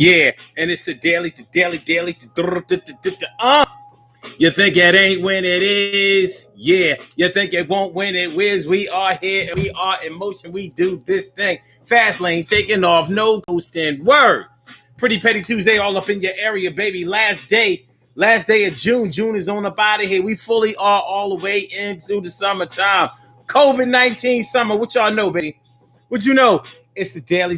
Yeah, and it's the daily. You think it ain't when it is? Yeah. You think it won't when it whiz? We are here and we are in motion. We do this thing. Fast lane taking off, no coasting. Word. Pretty Petty Tuesday all up in your area, baby. Last day of June. June is on up out of here. We fully are all the way into the summertime. COVID-19 summer. What y'all know, baby? What you know? It's the daily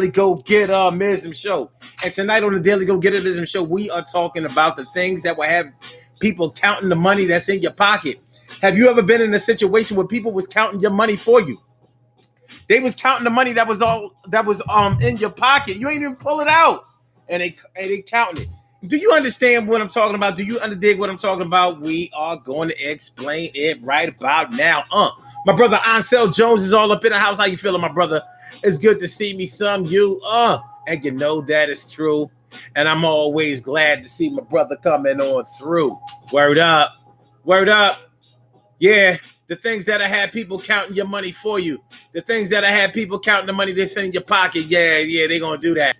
go get mism show. And tonight on the Daily Go Get It Show, we are talking about the things that will have people counting the money that's in your pocket. Have you ever been in a situation where people was counting your money for you? They was counting the money that was in your pocket. You ain't even pull it out, and they counting it. Do you understand what I'm talking about? Do you understand what I'm talking about? We are going to explain it right about now. My brother Ansel Jones is all up in the house. How you feeling, my brother? It's good to see me some you. And you know that is true. And I'm always glad to see my brother coming on through. Word up. Word up. Yeah, the things that I had people counting your money for you. The things that I had people counting the money that's in your pocket. Yeah, they're going to do that.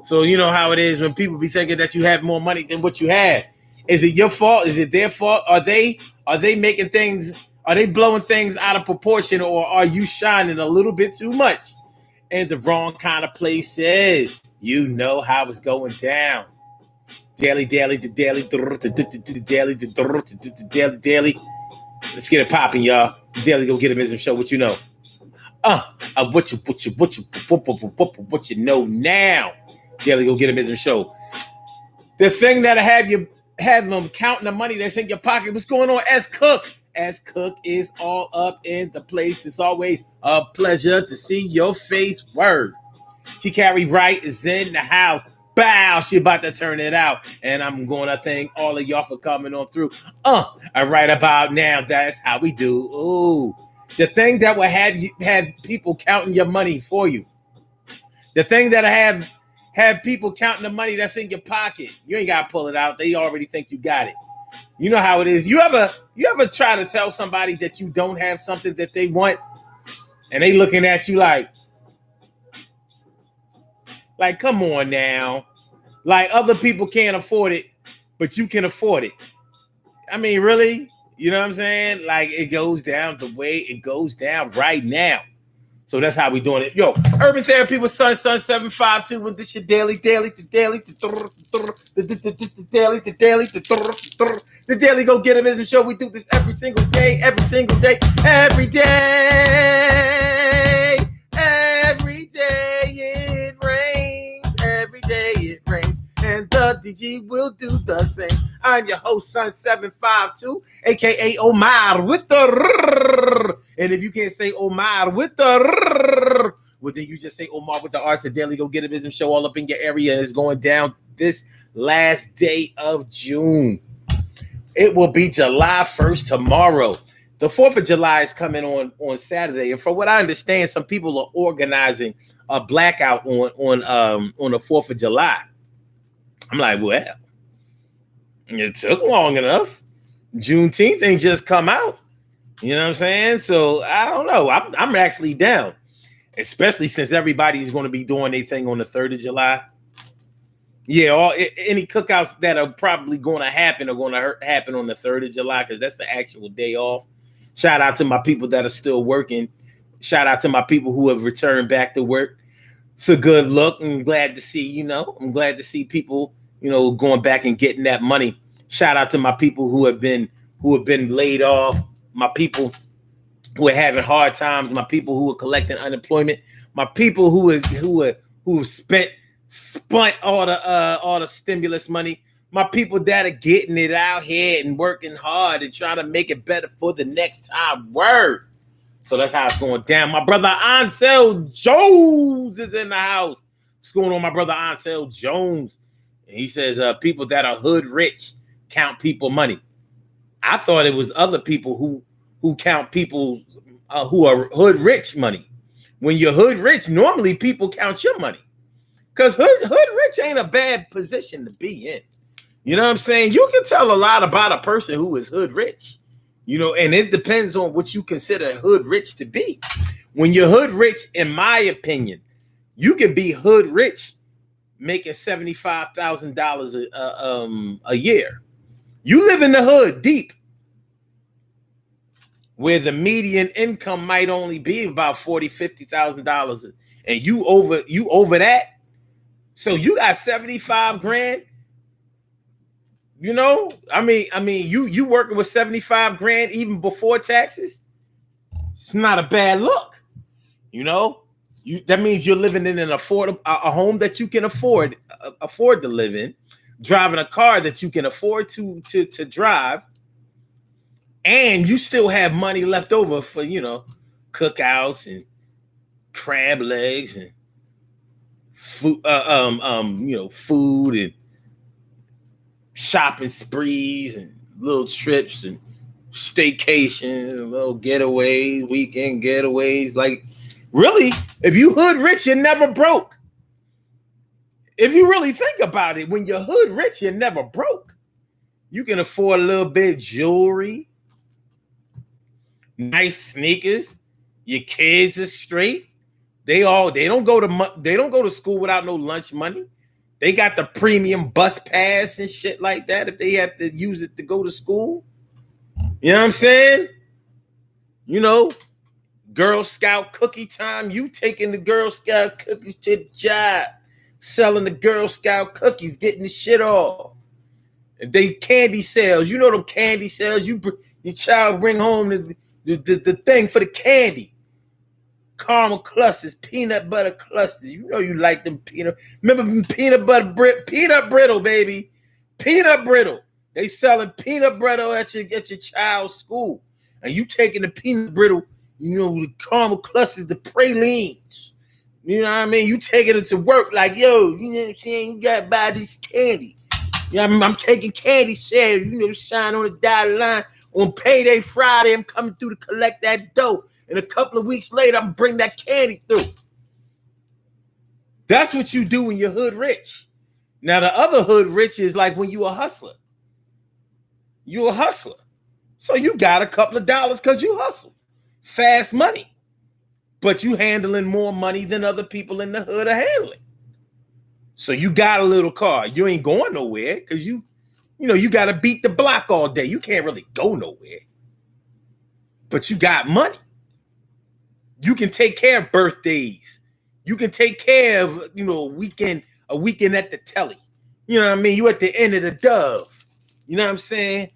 So you know how it is when people be thinking that you have more money than what you had. Is it your fault? Is it their fault? Are they making things, are they blowing things out of proportion, or are you shining a little bit too much in the wrong kind of places? You know how it's going down. Daily. Let's get it popping, y'all. Daily Go Get a Business Show. What you know? What you know now? Daily Go Get a Business Show. The thing that I have them counting the money that's in your pocket. What's going on, S Cook? S Cook is all up in the place. It's always a pleasure to see your face. Word. T. Carrie Wright is in the house. Bow, she about to turn it out. And I'm going to thank all of y'all for coming on through. Right about now, that's how we do. Ooh. The thing that will have people counting your money for you. The thing that I have people counting the money that's in your pocket. You ain't got to pull it out. They already think you got it. You know how it is. You ever try to tell somebody that you don't have something that they want, and they looking at you like, come on now. Like, other people can't afford it, but you can afford it. I mean, really? You know what I'm saying? Like, it goes down the way it goes down right now. So that's how we doing it. Yo, Urban Therapy with Sun 752. With this your daily. The Daily Go Get a Business Show. We do this every single day. Every day it rains. Every day it rains. And the DG will do the same. I'm your host, Sun 752, aka Omar with the rrr. And if you can't say Omar with the rrr, well, then you just say Omar with the R's. The Daily Go Get a Business Show all up in your area is going down this last day of June. It will be July 1st tomorrow. The 4th of July is coming on Saturday. And from what I understand, some people are organizing a blackout on the 4th of July. I'm like, well, it took long enough. Juneteenth ain't just come out. You know what I'm saying? So I don't know. I'm actually down, especially since everybody's going to be doing their thing on the 3rd of July. Yeah, any cookouts that are probably going to happen are going to happen on the 3rd of July because that's the actual day off. Shout out to my people that are still working. Shout out to my people who have returned back to work. It's a good look. I'm glad to see, I'm glad to see people, going back and getting that money. Shout out to my people who have been laid off, my people who are having hard times, my people who are collecting unemployment, my people who have spent all the stimulus money, my people that are getting it out here and working hard and trying to make it better for the next time. Word. So that's how it's going down. My brother Ansel Jones is in the house. What's going on, my brother Ansel Jones? And he says, people that are hood rich count people money. I thought it was other people who count people who are hood rich money. When you're hood rich, normally people count your money. Because hood rich ain't a bad position to be in. You know what I'm saying? You can tell a lot about a person who is hood rich. And it depends on what you consider hood rich to be. When you're hood rich, in my opinion, you can be hood rich making $75,000 a year. You live in the hood deep, where the median income might only be about $40,000-$50,000, and you over that. So you got 75 grand. You know, I mean, you working with 75 grand even before taxes. It's not a bad look. You know, that means you're living in an affordable a home that you can afford to live in, driving a car that you can afford to drive, and you still have money left over for, cookouts and crab legs and food, food and shopping sprees and little trips and staycation, little getaways, weekend getaways. Like, really, if you hood rich, you're never broke. If you really think about it, when you're hood rich, you're never broke. You can afford a little bit of jewelry, nice sneakers. Your kids are straight. They don't go to school without no lunch money. They got the premium bus pass and shit like that if they have to use it to go to school. You know what I'm saying? You know, Girl Scout cookie time. You taking the Girl Scout cookies to the job, selling the Girl Scout cookies, getting the shit off. If they candy sales, them candy sales. Your child bring home the thing for the candy. Caramel clusters, peanut butter clusters. You know you like them peanut. Remember peanut brittle, baby. Peanut brittle. They selling peanut brittle at your child's school. And you taking the peanut brittle, the caramel clusters, the pralines. You know what I mean? You taking it to work like, yo, you know what I'm saying? You got to buy this candy. I'm taking candy sales, sign on the dotted line. On payday Friday, I'm coming through to collect that dough. And a couple of weeks later, I'm bring that candy through. That's what you do when you're hood rich. Now, the other hood rich is like when you a hustler. You a hustler. So you got a couple of dollars because you hustle. Fast money. But you handling more money than other people in the hood are handling. So you got a little car. You ain't going nowhere because you got to beat the block all day. You can't really go nowhere. But you got money. You can take care of birthdays. You can take care of, a weekend at the telly. You know what I mean? You at the end of the dove. You know what I'm saying?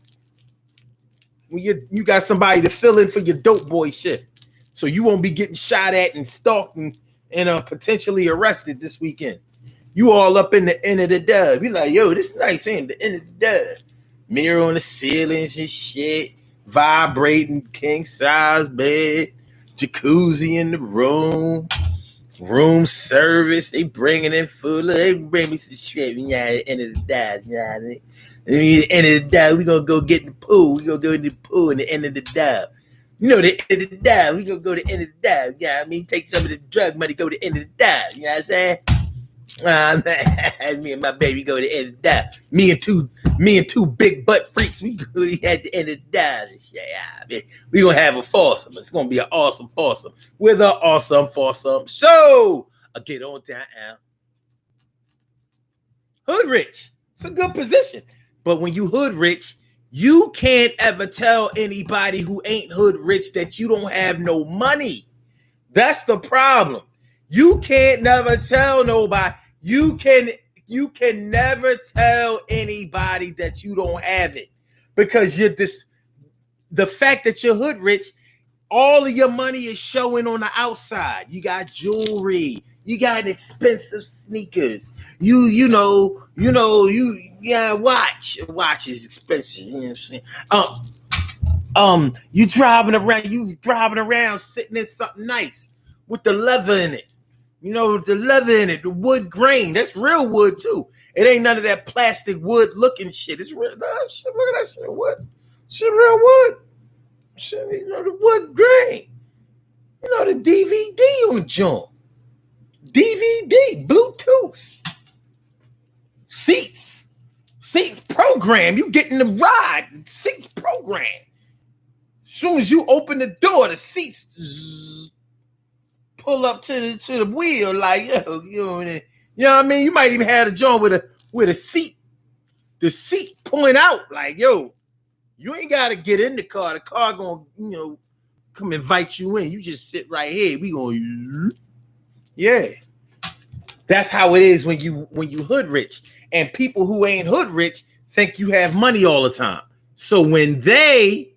When you got somebody to fill in for your dope boy shift. So you won't be getting shot at and stalked and potentially arrested this weekend. You all up in the end of the dove. You're like, yo, this is nice, ain't the end of the dove. Mirror on the ceilings and shit. Vibrating king size bed. Jacuzzi in the room service. They bringing in food. Look, they bring me some shit. At the end of the day, you know what I mean? At the end of the day, we gonna go get in the pool. We gonna go in the pool at the end of the day. The end of the day, we gonna go to the end of the day. You know what I mean? Take some of the drug money, go to the end of the day. You know what I'm saying? Me and my baby go to the end of the day. Me and two big butt freaks. We go at the end of the day. We gonna have a foursome. It's gonna be an awesome foursome with an awesome foursome show. I'll get on down. Hood rich. It's a good position. But when you hood rich, you can't ever tell anybody who ain't hood rich that you don't have no money. That's the problem. You can't never tell nobody. You can never tell anybody that you don't have it because the fact that you're hood rich, all of your money is showing on the outside. You got jewelry, you got expensive sneakers. You watch is expensive. You know what I'm saying? You driving around sitting in something nice with the leather in it. The leather in it, the wood grain. That's real wood, too. It ain't none of that plastic wood looking shit. It's real. Shit, look at that shit. Wood. Shit, real wood. Shit, the wood grain. The DVD on the joint. DVD, Bluetooth. Seats program. You getting the ride. Seats program. As soon as you open the door, the seats. Zzz. pull up to the wheel, like, yo, you know what I mean? You might even have a joint with a seat, the seat pulling out, like, yo, you ain't gotta get in the car. The car gonna, come invite you in. You just sit right here. We gonna, yeah. That's how it is when you hood rich. And people who ain't hood rich think you have money all the time. So when they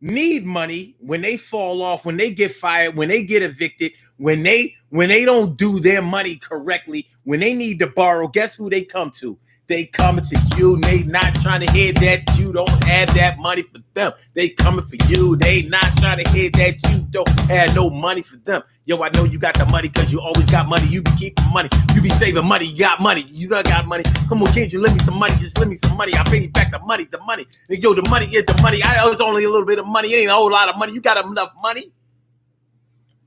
need money, when they fall off, when they get fired, when they get evicted, when they don't do their money correctly, when they need to borrow, guess who they come to? They coming to you, and they not trying to hear that you don't have that money for them. They coming for you. They not trying to hear that you don't have no money for them. Yo, I know you got the money because you always got money. You be keeping money. You be saving money. You got money. You done got money. Come on, can't you lend me some money? Just lend me some money. I'll pay you back the money. The money. Yo, the money is the money. I was only a little bit of money. It ain't a whole lot of money. You got enough money.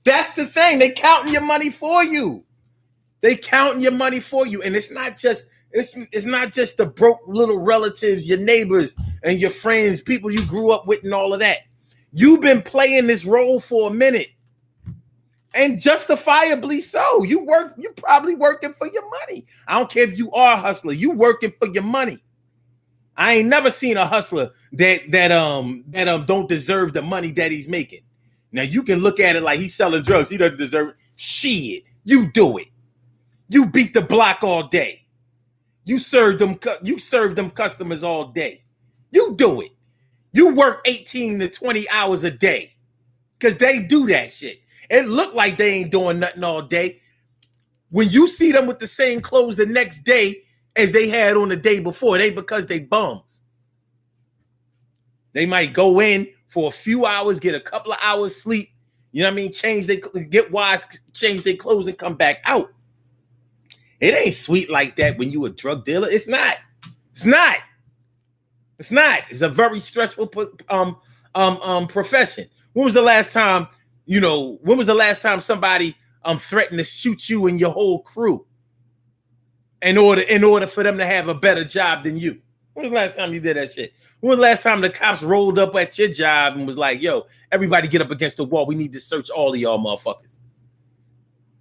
That's the thing. They counting your money for you. They counting your money for you. And it's not just the broke little relatives, your neighbors and your friends, people you grew up with and all of that. You've been playing this role for a minute. And justifiably so. You're probably working for your money. I don't care if you are a hustler. You working for your money. I ain't never seen a hustler that don't deserve the money that he's making. Now you can look at it like he's selling drugs. He doesn't deserve it. Shit, you do it. You beat the block all day. You serve them customers all day. You do it. You work 18 to 20 hours a day because they do that shit. It look like they ain't doing nothing all day. When you see them with the same clothes the next day as they had on the day before, it ain't because they bums. They might go in for a few hours, get a couple of hours sleep, you know what I mean? Get wise, change their clothes and come back out. It ain't sweet like that when you a drug dealer. It's not. It's not. It's not. It's a very stressful profession. When was the last time somebody threatened to shoot you and your whole crew in order for them to have a better job than you? When was the last time you did that shit? When was the last time the cops rolled up at your job and was like, yo, everybody get up against the wall. We need to search all of y'all motherfuckers.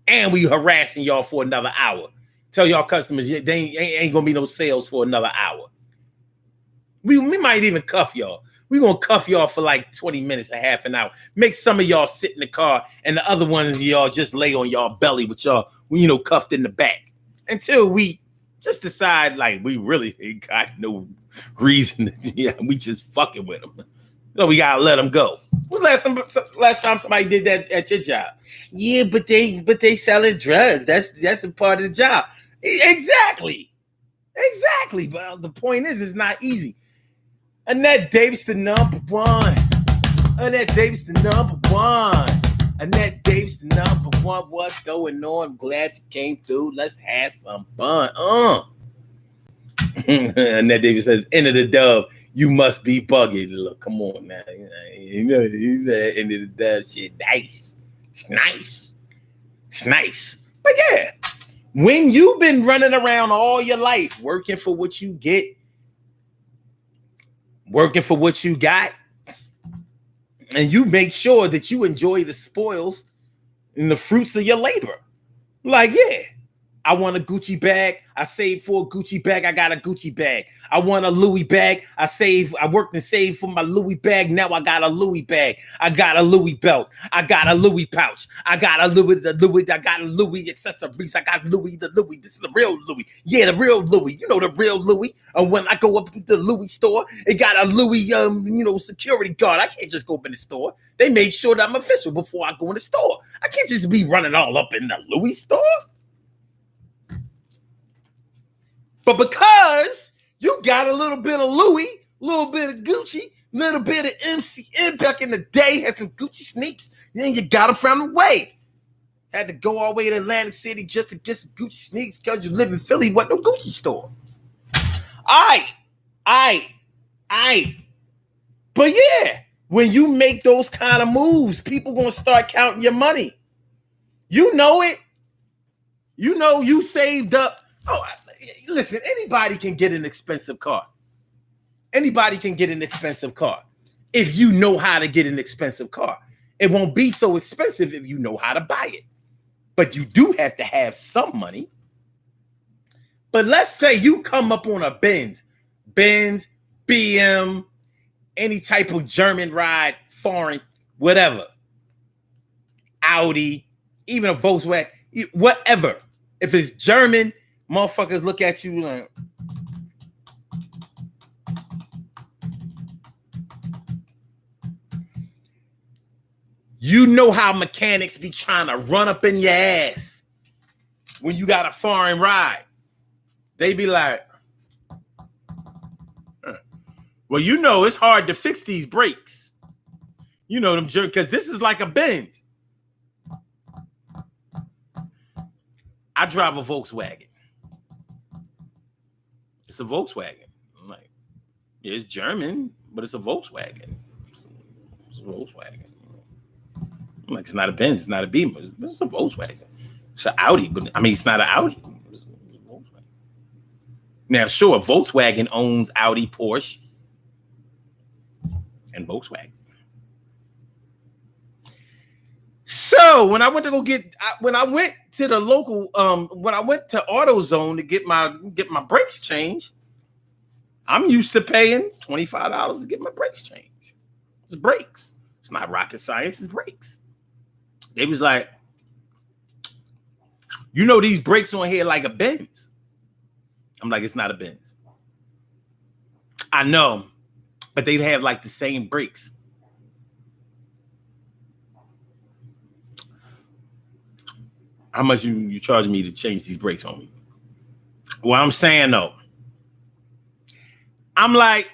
And we harassing y'all for another hour. Tell y'all customers they ain't gonna be no sales for another hour. We might even cuff y'all. We gonna cuff y'all for like 20 minutes, a half an hour. Make some of y'all sit in the car and the other ones of y'all just lay on y'all belly with y'all, cuffed in the back. Until we just decide like we really ain't got no reason. We just fucking with them. We gotta let them go. When last time somebody did that at your job? Yeah, but they selling drugs. That's a part of the job. Exactly. But the point is, it's not easy. Annette Davis, the number one. Annette Davis, the number one. Annette Davis, the number one. What's going on? I'm glad you came through. Let's have some fun. Annette Davis says, "Enter the dove. You must be buggy." Look, come on now. Enter the dove shit. Nice. It's nice. But yeah, when you've been running around all your life working for what you get, working for what you got, and you make sure that you enjoy the spoils and the fruits of your labor. Like, yeah, I want a Gucci bag. I saved for a Gucci bag. I got a Gucci bag. I want a Louis bag. I worked and saved for my Louis bag. Now I got a Louis bag. I got a Louis belt. I got a Louis pouch. I got a Louis. I got a Louis accessories. I got Louis. This is the real Louis. Yeah, the real Louis. You know the real Louis. And when I go up to the Louis store, it got a Louis, security guard. I can't just go up in the store. They made sure that I'm official before I go in the store. I can't just be running all up in the Louis store. But because you got a little bit of Louis, a little bit of Gucci, a little bit of MCM back in the day, had some Gucci sneaks, then you got them from the way. Had to go all the way to Atlantic City just to get some Gucci sneaks because you live in Philly, wasn't no Gucci store. All right. But yeah, when you make those kind of moves, people gonna start counting your money. You know it. You know you saved up. Oh, listen, anybody can get an expensive car. Anybody can get an expensive car if you know how to get an expensive car. It won't be so expensive if you know how to buy it. But you do have to have some money. But let's say you come up on a Benz, BM, any type of German ride, foreign, whatever. Audi, even a Volkswagen, whatever. If it's German, motherfuckers look at you like, you know how mechanics be trying to run up in your ass when you got a foreign ride. They be like, well, you know, it's hard to fix these brakes. You know them, because this is like a Benz. I drive a Volkswagen. It's a Volkswagen. I'm like, yeah, it's German, but it's a Volkswagen. It's a Volkswagen. I'm like, it's not a Benz, it's not a Beamer, but it's a Volkswagen. It's an Audi, but I mean, it's not an Audi. It's a Volkswagen. Now, sure, Volkswagen owns Audi, Porsche, and Volkswagen. So when I went to go get, when I went to the local, when I went to AutoZone to get my brakes changed, I'm used to paying $25 to get my brakes changed. It's brakes. It's not rocket science. It's brakes. They was like, you know, these brakes on here like a Benz. I'm like, it's not a Benz. I know, but they have like the same brakes. How much you charge me to change these brakes on me? Well, I'm saying though, I'm like,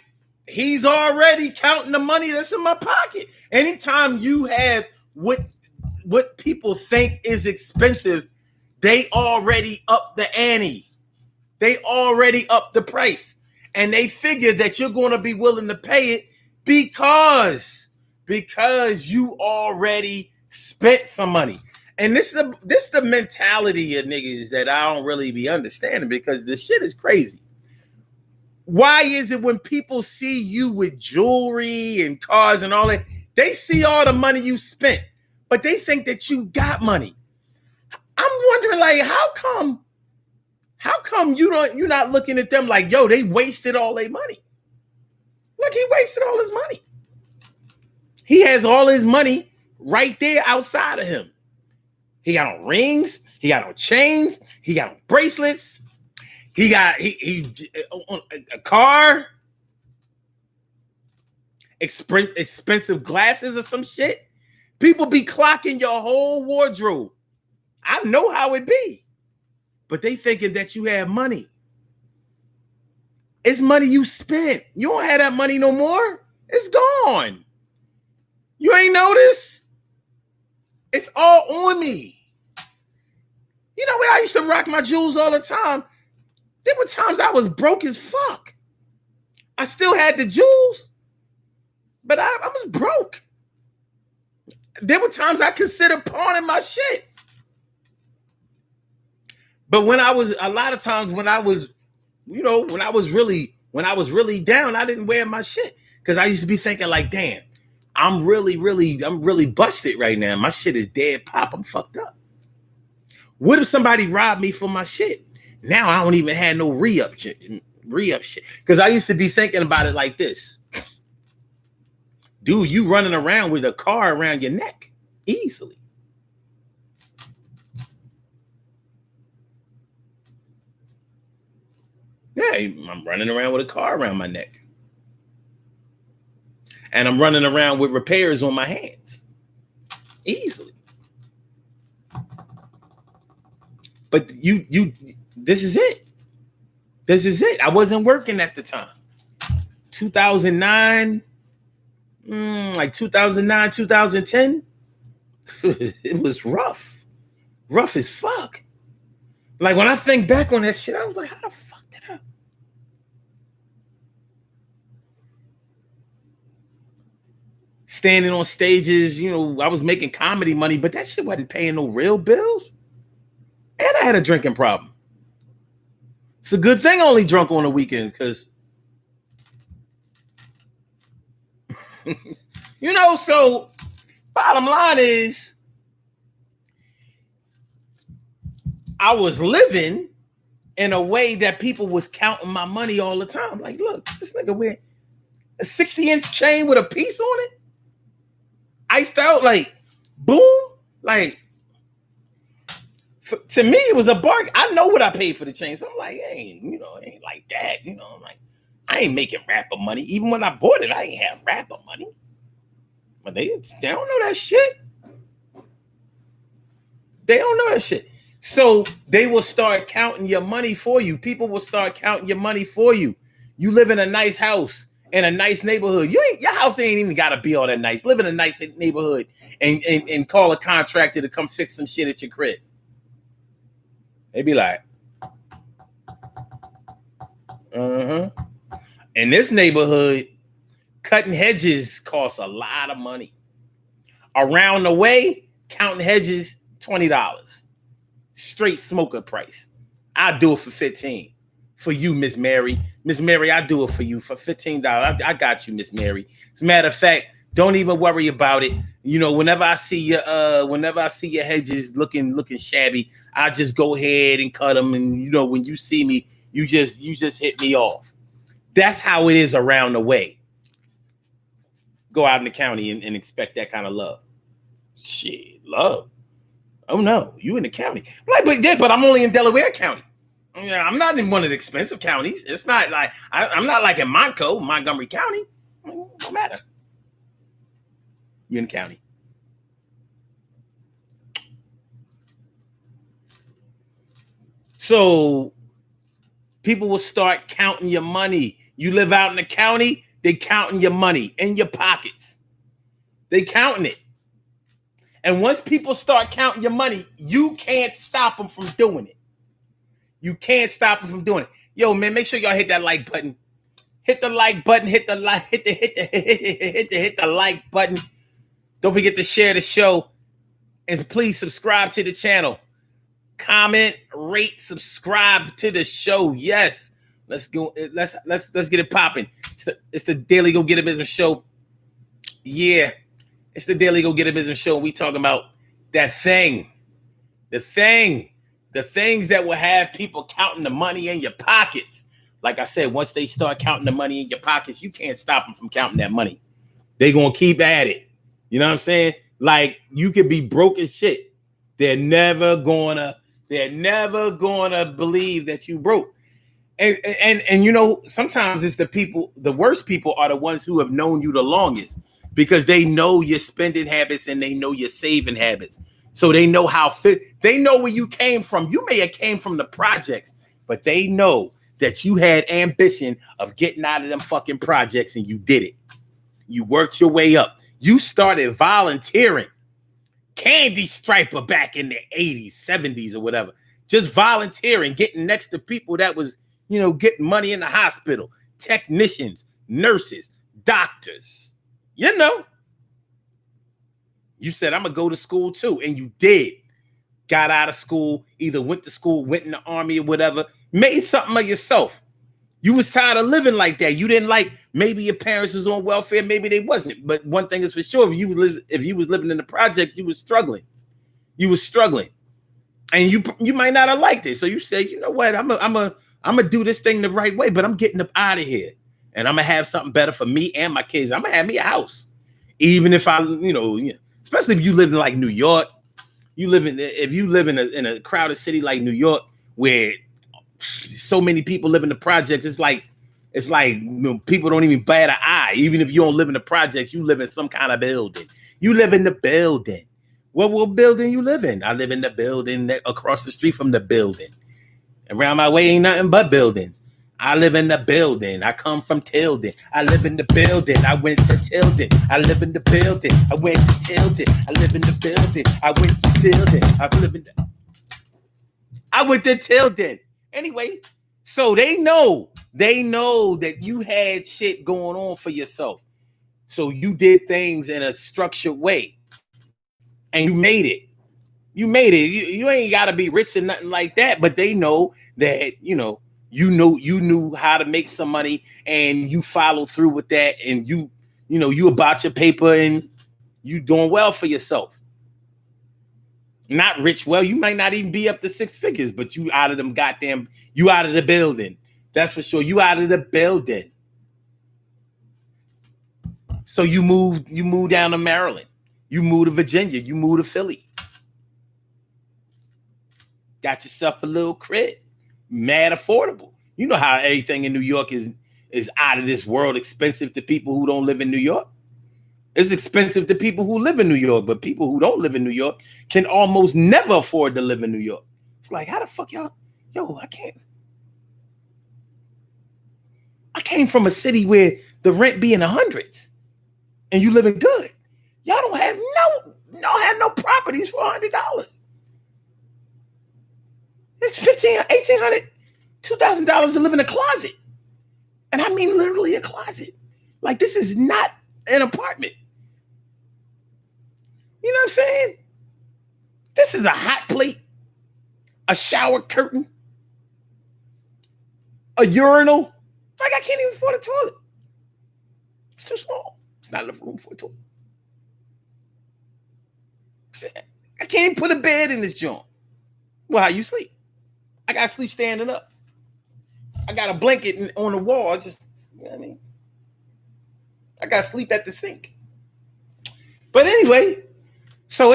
he's already counting the money that's in my pocket. Anytime you have what people think is expensive, they already up the ante. They already up the price. And they figure that you're going to be willing to pay it because you already spent some money. And this is the mentality of niggas that I don't really be understanding, because this shit is crazy. Why is it when people see you with jewelry and cars and all that, they see all the money you spent, but they think that you got money? I'm wondering, like, how come you're not looking at them like, yo, they wasted all their money? Look, he wasted all his money. He has all his money right there outside of him. He got on rings, he got on chains, he got on bracelets, he got a car, expensive glasses or some shit. People be clocking your whole wardrobe. I know how it be. But they thinking that you have money. It's money you spent. You don't have that money no more. It's gone. You ain't noticed? It's all on me. You know where I used to rock my jewels all the time? There were times I was broke as fuck. I still had the jewels, but I was broke. There were times I considered pawning my shit. But when I was really down, I didn't wear my shit, because I used to be thinking like, damn, I'm really busted right now. My shit is dead pop. I'm fucked up. What if somebody robbed me for my shit? Now I don't even have no re-up shit. Because I used to be thinking about it like this. Dude, you running around with a car around your neck easily. Yeah, I'm running around with a car around my neck. And I'm running around with repairs on my hands. Easily. But this is it. This is it. I wasn't working at the time. 2009, like 2009, 2010. It was rough. Rough as fuck. Like, when I think back on that shit, I was like, how the fuck did I? Standing on stages, you know, I was making comedy money, but that shit wasn't paying no real bills. And I had a drinking problem. It's a good thing I only drunk on the weekends, because you know, so bottom line is, I was living in a way that people was counting my money all the time. Like, look, this nigga wear a 60-inch chain with a piece on it, iced out, like, boom. Like, to me, it was a bargain. I know what I paid for the chain. So I'm like, it ain't like that. I'm like, I ain't making rapper money. Even when I bought it, I ain't have rapper money. But they don't know that shit. They don't know that shit. So they will start counting your money for you. People will start counting your money for you. You live in a nice house in a nice neighborhood. Your house ain't even gotta be all that nice. Live in a nice neighborhood and call a contractor to come fix some shit at your crib. They be like, In this neighborhood, cutting hedges costs a lot of money. Around the way, counting hedges, $20. Straight smoker price. I'll do it for $15. For you, Miss Mary. Miss Mary, I do it for you for $15. I got you, Miss Mary. As a matter of fact, don't even worry about it. Whenever I see your hedges looking shabby, I just go ahead and cut them. And when you see me, you just hit me off. That's how it is around the way. Go out in the county and expect that kind of love. Shit, love. Oh no, you in the county. But I'm only in Delaware County. I'm not in one of the expensive counties. It's not like I'm not like in Montgomery County. No matter. You're in the county. So people will start counting your money. You live out in the county, they counting your money in your pockets. They counting it. And once people start counting your money, you can't stop them from doing it. You can't stop them from doing it. Yo, man, make sure y'all hit that like button. Hit the like button. Hit the like button. Don't forget to share the show. And please subscribe to the channel. Comment, rate, subscribe to the show. Yes. Let's go. Let's get it popping. It's the Daily Go Get a Business Show. Yeah. It's the Daily Go Get a Business Show. We talking about that thing. The things that will have people counting the money in your pockets. Like I said, once they start counting the money in your pockets, you can't stop them from counting that money. They're going to keep at it. You know what I'm saying? Like, you could be broke as shit. They're never gonna believe that you broke. And sometimes it's the worst people are the ones who have known you the longest, because they know your spending habits and they know your saving habits. So they know they know where you came from. You may have came from the projects, but they know that you had ambition of getting out of them fucking projects and you did it. You worked your way up. You started volunteering. Candy striper back in the 80s, 70s or whatever. Just volunteering, getting next to people that was, getting money in the hospital. Technicians, nurses, doctors. You said, I'm going to go to school too. And you did. Got out of school, either went to school, went in the army or whatever, made something of yourself. You was tired of living like that. You didn't like, maybe your parents was on welfare, maybe they wasn't. But one thing is for sure, if you was living in the projects, you was struggling. You was struggling. And you might not have liked it. So you said, you know what, I'm gonna do this thing the right way, but I'm getting up out of here. And I'm gonna have something better for me and my kids. I'm gonna have me a house. Even if especially if you live in like New York, if you live in a crowded city like New York, where so many people live in the projects, it's like people don't even bat an eye. Even if you don't live in the projects, you live in some kind of building. You live in the building. What building you live in? I live in the building across the street from the building. Around my way ain't nothing but buildings. I live in the building. I come from Tilden. I live in the building. I went to Tilden. I live in the building. I went to Tilden. I live in the building. I went to Tilden. I went to Tilden. Anyway, so they know that you had shit going on for yourself. So you did things in a structured way. And you made it. You ain't got to be rich or nothing like that, but they know that, you knew how to make some money and you follow through with that, and you about your paper, and You doing well for yourself. Not rich well. You might not even be up to 6 figures, but you out of them goddamn, you out of the building. That's for sure. You out of the building. So you move down to Maryland. You move to Virginia. You move to Philly. Got yourself a little crib. Mad affordable. You know how everything in New York is out of this world expensive to people who don't live in New York. It's expensive to people who live in New York, but people who don't live in New York can almost never afford to live in New York. It's like, how the fuck y'all? Yo, I can't. I came from a city where the rent be in the hundreds, and you living good. Y'all don't have no properties for $100. It's $1,500, $1,800, $2,000 to live in a closet, and I mean literally a closet. Like, this is not an apartment. You know what I'm saying? This is a hot plate, a shower curtain, a urinal. Like, I can't even afford a toilet. It's too small. It's not enough room for a toilet. I can't even put a bed in this joint. Well, how you sleep? I got to sleep standing up. I got a blanket on the wall. You know what I mean? I got to sleep at the sink. But anyway, so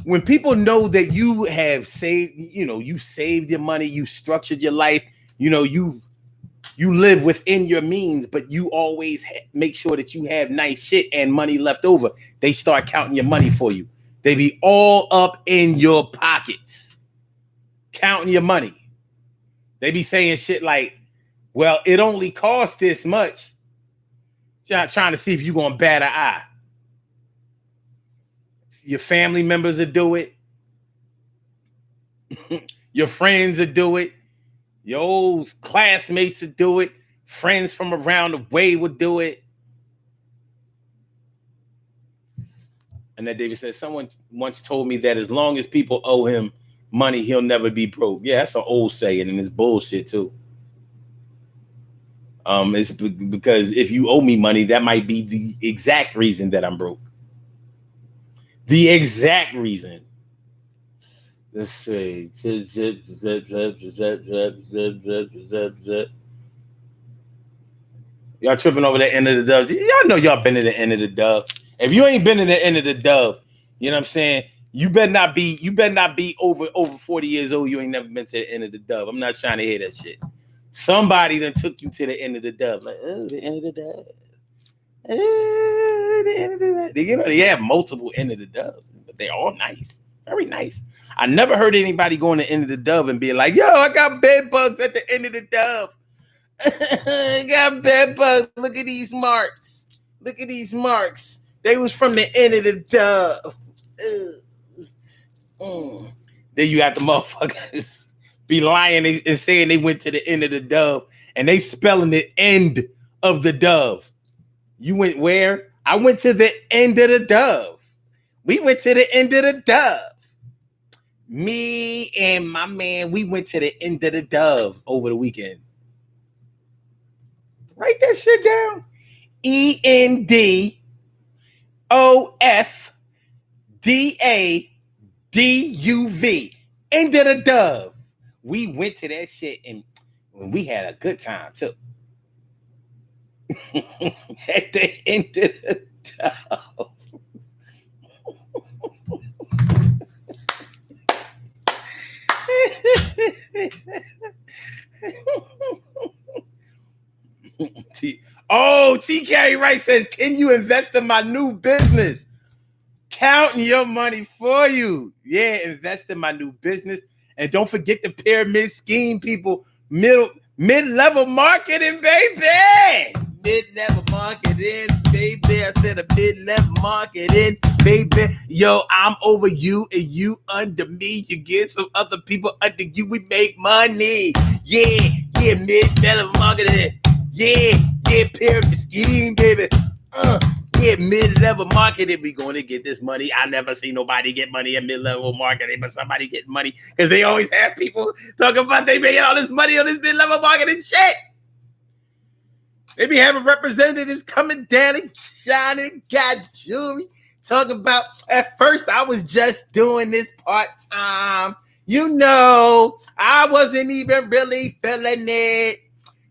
when people know that you have saved, you saved your money, you structured your life, you live within your means, but you always make sure that you have nice shit and money left over. They start counting your money for you. They be all up in your pockets, counting your money. They be saying shit like, well, it only costs this much. Trying to see if you're going to bat an eye. Your family members will do it. Your friends will do it. Your old classmates will do it. Friends from around the way will do it. And then David said, someone once told me that as long as people owe him money, he'll never be broke. Yeah, that's an old saying, and it's bullshit too. It's because if you owe me money, that might be the exact reason that I'm broke. The exact reason. Let's see. Y'all tripping over the end of the dove. Y'all know y'all been to the end of the dove. If you ain't been to the end of the dove, you know what I'm saying? You better not be over 40 years old. You ain't never been to the end of the dove. I'm not trying to hear that shit. Somebody done took you to the end of the dove. Like, oh, the end of the dove. Oh, the end of the dove. They have multiple end of the doves, but they're all nice. Very nice. I never heard anybody go on the end of the dove and be like, yo, I got bed bugs at the end of the dove. I got bed bugs. Look at these marks. Look at these marks. They was from the end of the dove. Then you got the motherfuckers be lying and saying they went to the end of the dove, and they spelling the end of the dove. You went where? I went to the end of the dove. We went to the end of the dove. Me and my man, we went to the end of the dove over the weekend. Write that shit down. ENDOFDADUV. End of the dove. We went to that shit and we had a good time too. At the end of the dove. T. Carey Wright says, can you invest in my new business? Counting your money for you. Yeah, invest in my new business. And don't forget the pyramid scheme, people. Mid-level marketing, baby. Mid-level marketing, baby. I said a mid-level marketing, baby. Yo, I'm over you and you under me. You get some other people under you. We make money. Yeah, mid-level marketing. Yeah, pyramid scheme, baby. Yeah, mid-level marketing. We going to get this money. I never see nobody get money in mid-level marketing, but somebody get money because they always have people talking about they making all this money on this mid-level marketing shit. They be having representatives coming down and shining, got jewelry. Talking about, at first I was just doing this part-time. You know, I wasn't even really feeling it.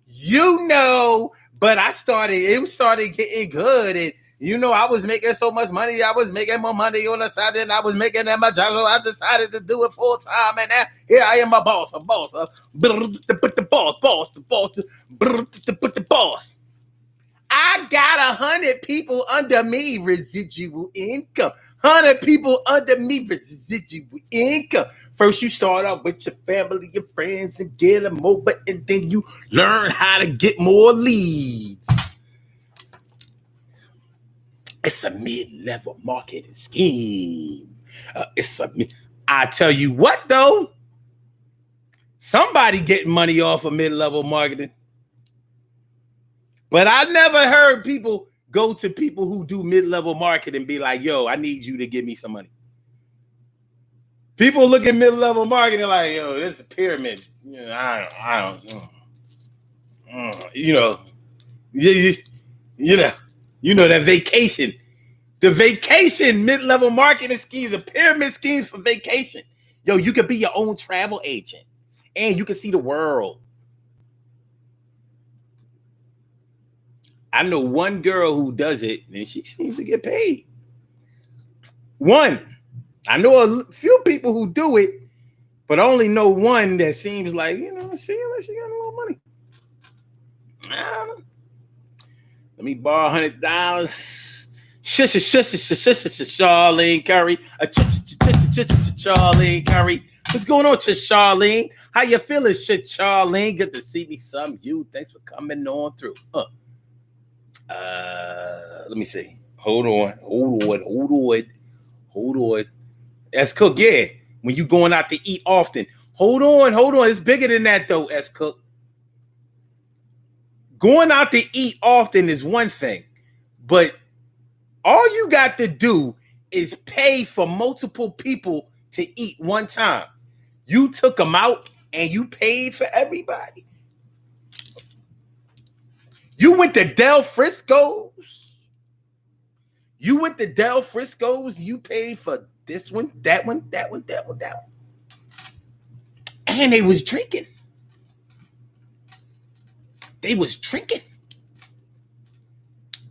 You know, but it started getting good. And you know, I was making so much money. I was making more money on the side than I was making at my job. So I decided to do it full time. And now here I am, a boss. The boss. I got 100 people under me, residual income. 100 people under me, residual income. First, you start out with your family, your friends, and get them over, and then you learn how to get more leads. It's a mid-level marketing scheme. I tell you what, though, somebody getting money off of mid-level marketing. But I never heard people go to people who do mid-level marketing and be like, yo, I need you to give me some money. People look at mid-level marketing like, yo, this is a pyramid. You know, I don't you know that vacation. The vacation mid-level marketing schemes, the pyramid schemes for vacation. Yo, you could be your own travel agent and you can see the world. I know one girl who does it and she seems to get paid. One. I know a few people who do it, but I only know one that seems like, you know, see, unless she got a little money. I don't know. Let me borrow $100. Charlene Curry. Charlene Curry. What's going on, Charlene? How you feeling, Charlene? Good to see me some you. Thanks for coming on through. Let me see. Hold on. S Cook, yeah. When you going out to eat often. Hold on. It's bigger than that though, S Cook. Going out to eat often is one thing, but all you got to do is pay for multiple people to eat one time. You took them out and you paid for everybody. You went to Del Frisco's. You paid for this one, that one. And they was drinking.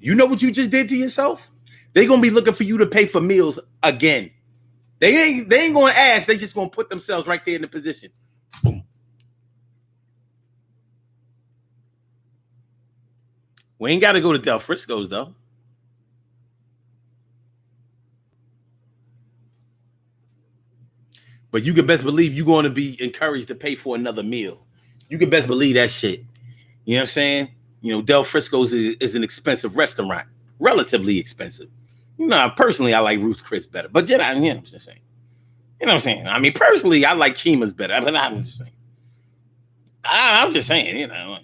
You know what you just did to yourself? They're going to be looking for you to pay for meals again. They ain't going to ask. They just going to put themselves right there in the position. Boom. We ain't got to go to Del Frisco's, though. But you can best believe you're going to be encouraged to pay for another meal. You can best believe that shit. You know what I'm saying? You know, Del Frisco's is an expensive restaurant. Relatively expensive. You know, personally, I like Ruth's Chris better. But you know what I'm just saying. You know what I'm saying? I mean, personally, I like Chima's better. But I'm just saying. I'm just saying, you know.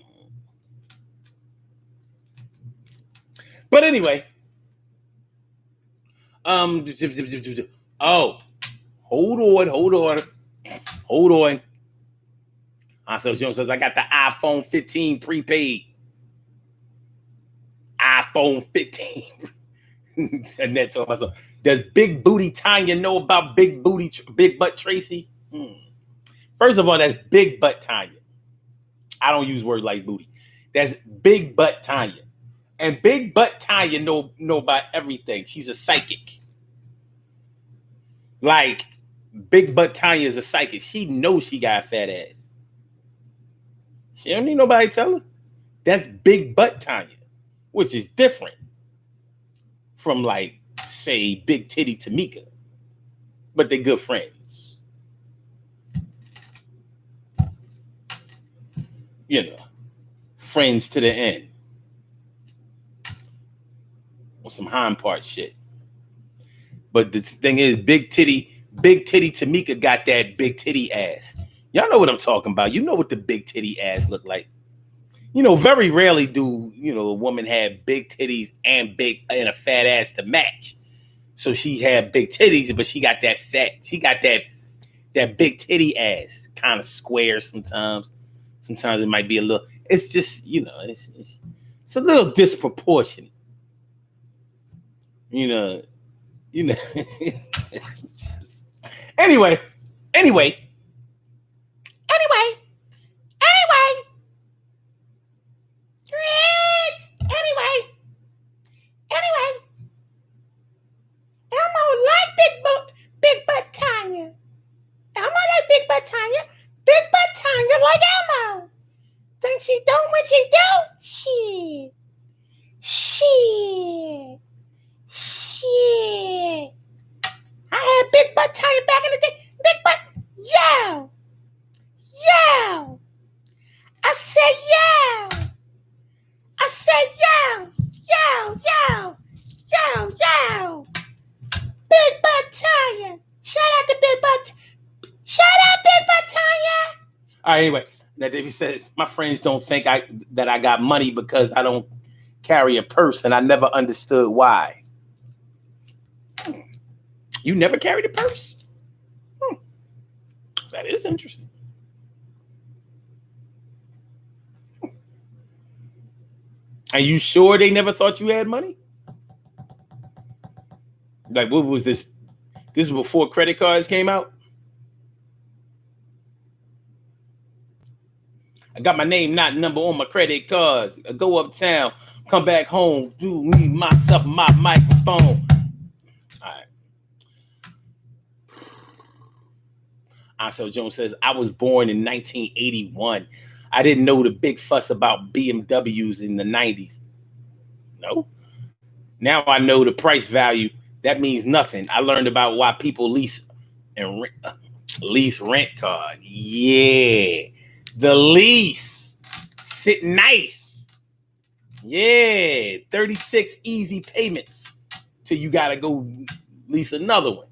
But anyway. Oh. Hold on. Ansel Jones says, I got the iPhone 15 prepaid. iPhone 15. And that's all myself. Does Big Booty Tanya know about Big Butt Tracy? First of all, that's Big Butt Tanya. I don't use words like booty. That's Big Butt Tanya. And Big Butt Tanya know about everything. She's a psychic. Like, Big Butt Tanya is a psychic. She knows she got a fat ass. She don't need nobody to tell her. That's Big Butt Tanya, which is different from, like, say, Big Titty Tamika. But they're good friends. You know, friends to the end. Or some hind part shit. But the thing is, Big Titty Tamika got that big titty ass. Y'all know what I'm talking about. You know what the big titty ass look like. You know, very rarely do, you know, a woman have big titties and a fat ass to match. So she had big titties, but she got that big titty ass. Kind of square sometimes. Sometimes it might be a little, it's just, you know, it's It's a little disproportionate. You know. Anyway. Elmo like Big Butt Tanya. Elmo like Big Butt Tanya. Big Butt Tanya like Elmo. Think she don't what she do? Shit. I had Big Butt Tanya back in the day. Big Butt, yo. I said yo. Big Butt Tanya. Shout out Big Butt Tanya. All right, anyway. Now Davey says, my friends don't think that I got money because I don't carry a purse, and I never understood why. You never carried a purse? That is interesting. Are you sure they never thought you had money? Like, what was this? This was before credit cards came out? I got my name, not number on my credit cards. I go uptown, come back home, do me, myself, my microphone. All right. Ansel Jones says, I was born in 1981. I didn't know the big fuss about BMWs in the 90s. No. Now I know the price value. That means nothing. I learned about why people lease rent cars. Yeah. The lease. Sit nice. Yeah. 36 easy payments till you got to go lease another one.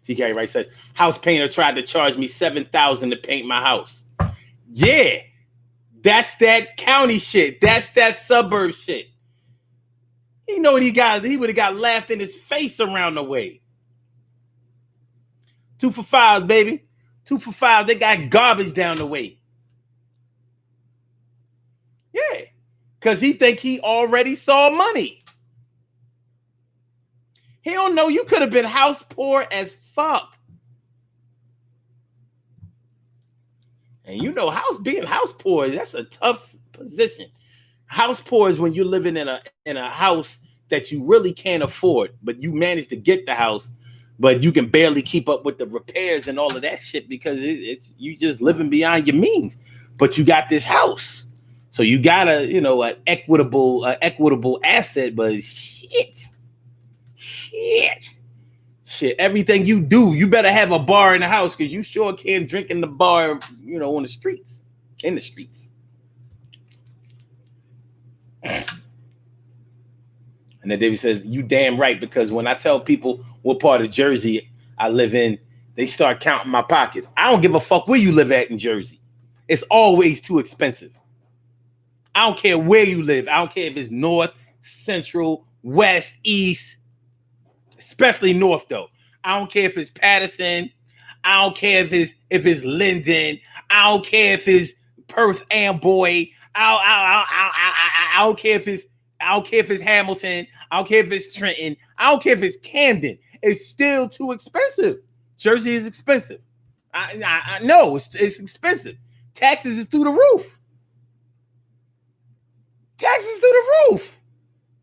TK Wright says, house painter tried to charge me $7,000 to paint my house. Yeah. That's that county shit. That's that suburb shit. You know what he got? He would have got laughed in his face around the way. 2 for $5, baby. 2 for $5. They got garbage down the way. Yeah. Because he think he already saw money. He don't know you could have been house poor as fuck. And you know, being house poor, that's a tough position. House poor is when you're living in a house that you really can't afford, but you manage to get the house, but you can barely keep up with the repairs and all of that shit because it's you just living beyond your means. But you got this house, so you got an equitable asset. But shit. Everything you do, you better have a bar in the house because you sure can't drink in the bar, on the streets. In the streets. And then David says, you damn right, because when I tell people what part of Jersey I live in, they start counting my pockets. I don't give a fuck where you live at in Jersey. It's always too expensive. I don't care where you live. I don't care if it's north, central, west, east, especially north though. I don't care if it's Patterson. I don't care if it's Linden. I don't care if it's Perth Amboy. I don't care if it's Hamilton. I don't care if it's Trenton. I don't care if it's Camden. It's still too expensive. Jersey is expensive. I know it's expensive. Taxes is through the roof.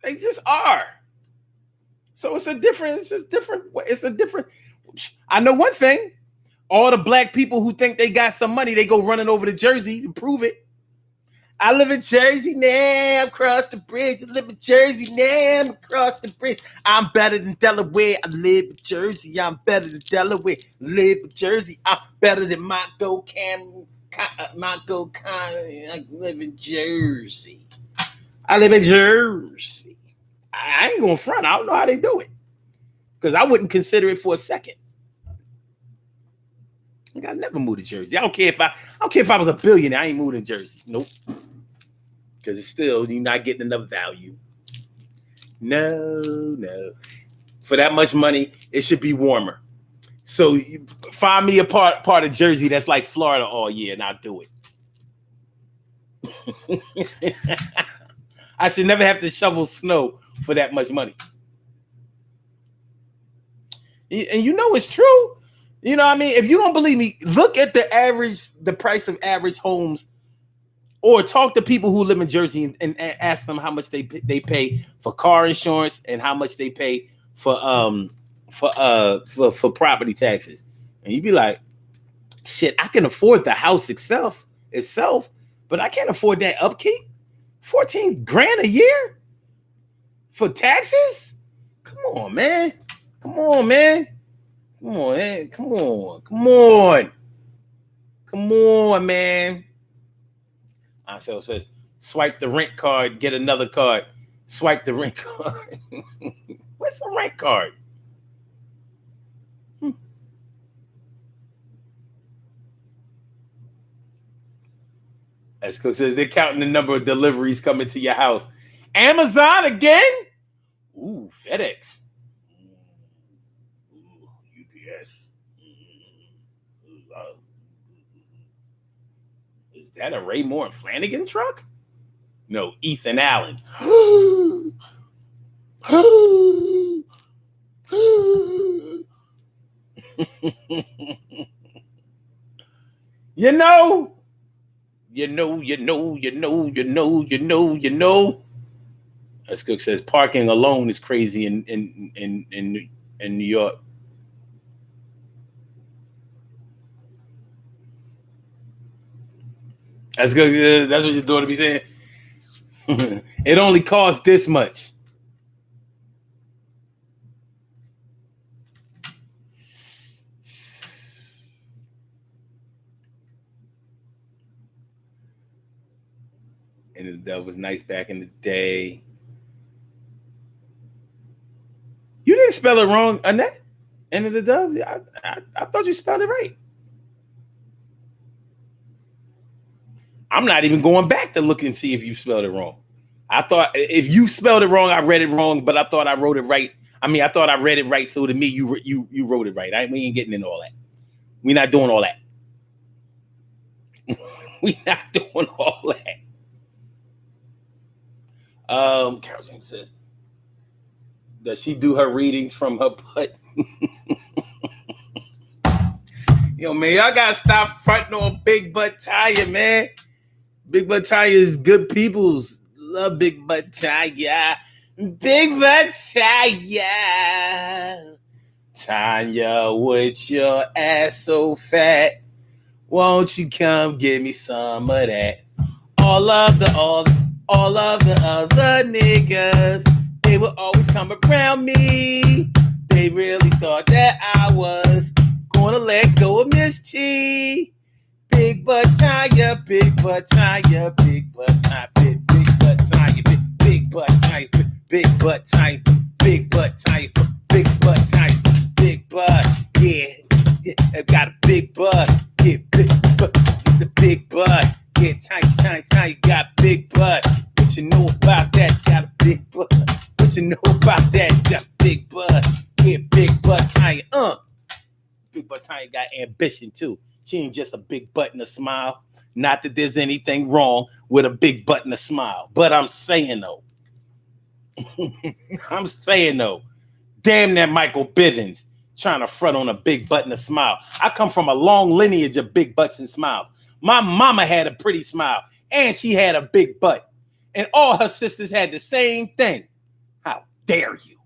They just are. So it's a different. I know one thing. All the black people who think they got some money, they go running over to Jersey to prove it. I live in Jersey now. I've crossed the bridge. I live in Jersey now. I'm across the bridge. I'm better than Delaware. I live in Jersey. I'm better than Delaware. Live in Jersey. I'm better than Montgomery. I live in Jersey. I ain't going to front. I don't know how they do it. Because I wouldn't consider it for a second. I never moved to Jersey. I don't care if I was a billionaire. I ain't moved to Jersey. Nope. Because it's still, you're not getting enough value. No. For that much money, it should be warmer. So find me a part of Jersey that's like Florida all year, and I'll do it. I should never have to shovel snow for that much money. And you know it's true. You know what I mean? If you don't believe me, look at the price of average homes, or talk to people who live in Jersey and ask them how much they pay for car insurance and how much they pay for property taxes. And you'd be like, shit, I can afford the house itself, but I can't afford that upkeep. 14 grand a year for taxes? Come on, man. Come on, man. Come on, man. Come on. Come on. Come on, man. So it says, swipe the rent card, get another card. Swipe the rent card. What's a rent card? As Cook says, they're counting the number of deliveries coming to your house. Amazon again? Ooh, FedEx. Ooh, UPS. Is that a Ray Moore and Flanagan truck? No, Ethan Allen. You know. As Cook says, parking alone is crazy in New York. That's good. That's what your daughter be saying. It only costs this much. And that was nice back in the day. You didn't spell it wrong, Annette. End of the Dove. I thought you spelled it right. I'm not even going back to look and see if you spelled it wrong. I thought if you spelled it wrong, I read it wrong, but I thought I wrote it right. I mean, I thought I read it right, so to me, you wrote it right. We ain't getting into all that. We're not doing all that. We're not doing all that. Carol James says, does she do her readings from her butt? Yo, man, y'all gotta stop fronting on Big Butt Taya, man. Big Butt Taya is good peoples. Love Big Butt Taya. Big Butt Taya. Tanya, with your ass so fat, won't you come give me some of that? All of the other niggas, they will always come around me. They really thought that I was gonna let go of Miss T. Big Butt Taya, Big Butt Taya, Big Butt Taya, Big Butt Taya, Big Butt Taya, Big Butt Taya, Big Butt Taya, Big Butt Taya, Big Butt, yeah, I got a big butt, get big butt, get the big butt, get tight, got big butt. What you know about that? Got a big butt. What you know about that? Got a big butt, get big butt Taya, Big Butt Taya got ambition too. She ain't just a big butt and a smile. Not that there's anything wrong with a big butt and a smile, but I'm saying though. Damn that Michael Bivins trying to front on a big butt and a smile. I come from a long lineage of big butts and smiles. My mama had a pretty smile and she had a big butt. And all her sisters had the same thing. How dare you?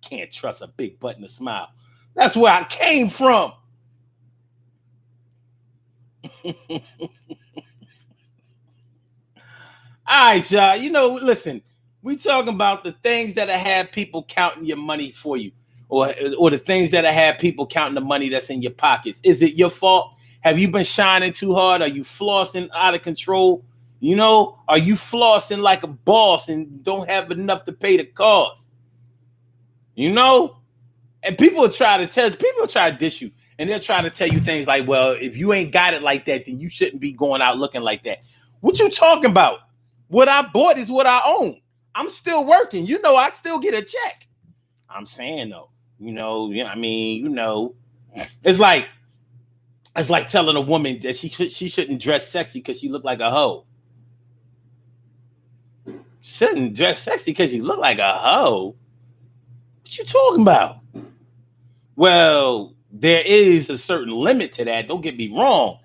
Can't trust a big butt and a smile. That's where I came from. All right, y'all. Listen, we talking about the things that have people counting your money for you, or the things that have people counting the money that's in your pockets. Is it your fault? Have you been shining too hard? Are you flossing out of control? Are you flossing like a boss and don't have enough to pay the cost? And people try to dish you, and they'll try to tell you things like, well, if you ain't got it like that, then you shouldn't be going out looking like that. What you talking about? What I bought is what I own. I'm still working. I still get a check. I'm saying though, it's like telling a woman that she shouldn't dress sexy because she look like a hoe. shouldn't dress sexy because you look like a hoe. What you talking about? Well, there is a certain limit to that. Don't get me wrong.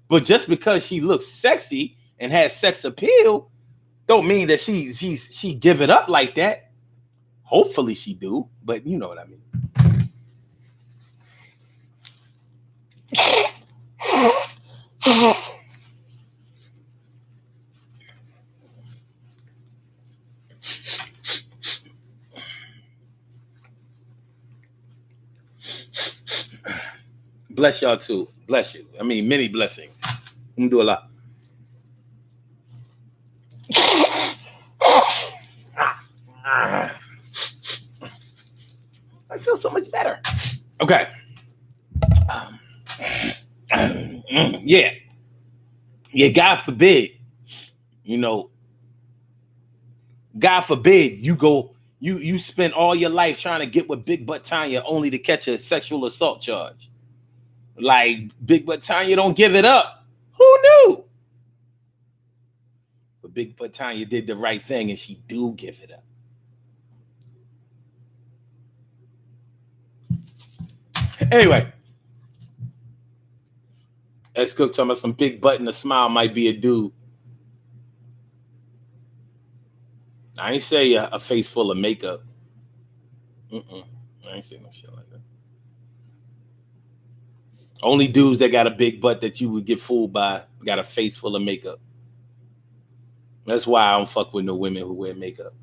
But just because she looks sexy and has sex appeal, don't mean that she give it up like that. Hopefully she do, but you know what I mean. Bless y'all too. Bless you. I mean, many blessings. Do a lot. I feel so much better. Okay. Yeah. Yeah, God forbid, God forbid you spend all your life trying to get with Big Butt Tanya only to catch a sexual assault charge. Like, Big Butt Tanya don't give it up. Who knew? But Big Butt Tanya did the right thing and she do give it up. Anyway. S. Cook talking about some big butt and a smile might be a dude. I ain't say a face full of makeup. I ain't say no shit like that. Only dudes that got a big butt that you would get fooled by got a face full of makeup. That's why I don't fuck with no women who wear makeup.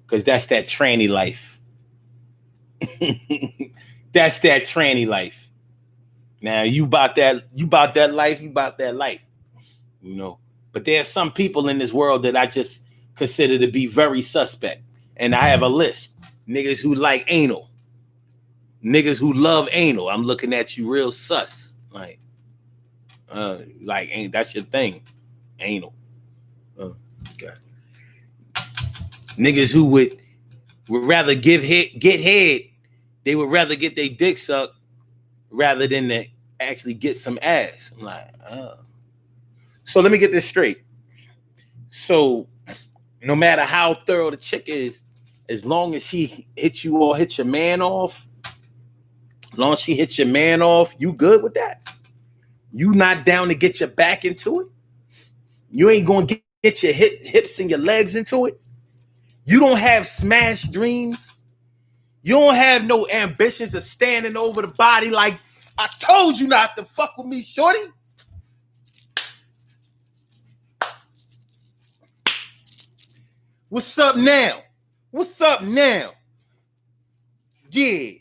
Because that's that tranny life. That's that tranny life. Now you about that life. But there are some people in this world that I just consider to be very suspect. And I have a list. Niggas who like anal. Niggas who love anal. I'm looking at you real sus. Like ain't that's your thing. Anal. Okay. Niggas who would rather get head. They would rather get their dick sucked rather than to actually get some ass. I'm like, oh. So let me get this straight. So no matter how thorough the chick is, as long as she hits you or hits your man off, you good with that? You not down to get your back into it? You ain't going to get your hips and your legs into it? You don't have smash dreams? You don't have no ambitions of standing over the body like, I told you not to fuck with me, shorty? What's up now? Yeah.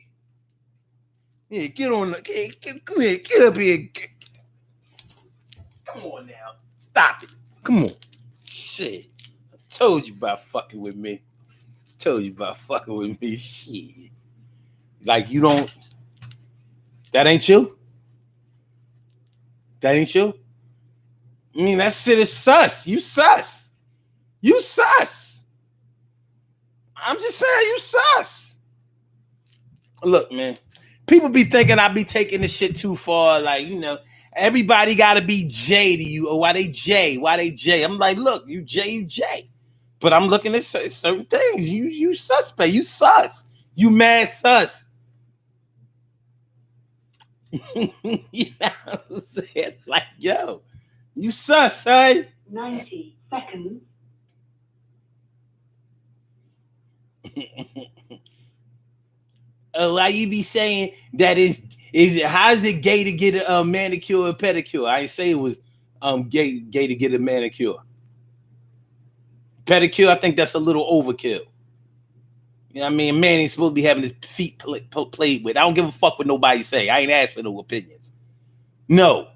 Yeah, get on. Come here. Get up here. Come on now. Stop it. Come on. Shit. I told you about fucking with me. Shit. Like you don't. That ain't you? I mean, that shit is sus. You sus. I'm just saying you sus. Look, man. People be thinking I be taking this shit too far. Like, everybody got to be J to you. Or why they J? I'm like, look, you J. But I'm looking at certain things. You suspect. You sus. You mad sus. You know what I'm saying? Like, yo, you sus, son. 90 seconds. Why you be saying that how's it gay to get a manicure or pedicure? I ain't say it was gay to get a manicure. Pedicure, I think that's a little overkill. You know what I mean? A man ain't supposed to be having his feet played with. I don't give a fuck what nobody say. I ain't asked for no opinions. No.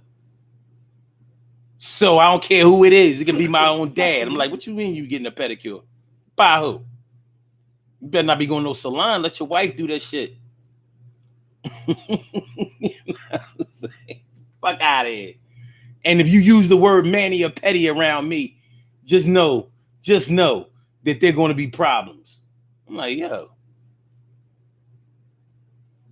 So I don't care who it is. It could be my own dad. I'm like, what you mean you getting a pedicure? By who? You better not be going to no salon. Let your wife do that shit. You know what I'm saying? Fuck out of here. And if you use the word manny or petty around me, just know that there are going to be problems. I'm like, yo.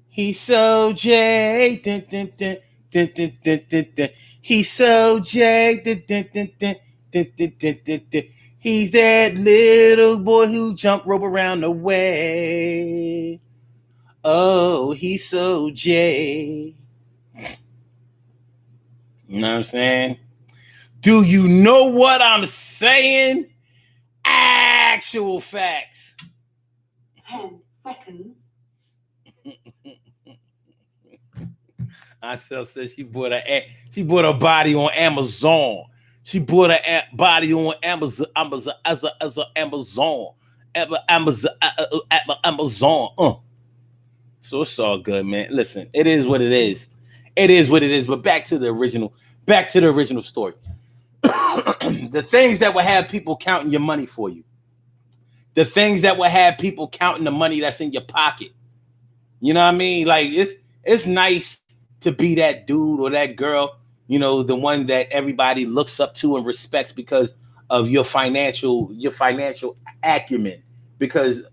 He's so J. Dun, dun, dun, dun, dun, dun, dun, dun. He's so J. Dun, dun, dun, dun, dun, dun, dun, dun, dun. He's that little boy who jumped rope around the way. Oh, he's so J. You know what I'm saying? Do you know what I'm saying? Actual facts. 10 seconds. I said she bought a body on Amazon. She bought a body on Amazon. Amazon. So it's all good, man. Listen, it is what it is. It is what it is. But back to the original story. The things that will have people counting your money for you. The things that will have people counting the money that's in your pocket. You know what I mean? Like it's nice to be that dude or that girl, you know, the one that everybody looks up to and respects because of your financial acumen, because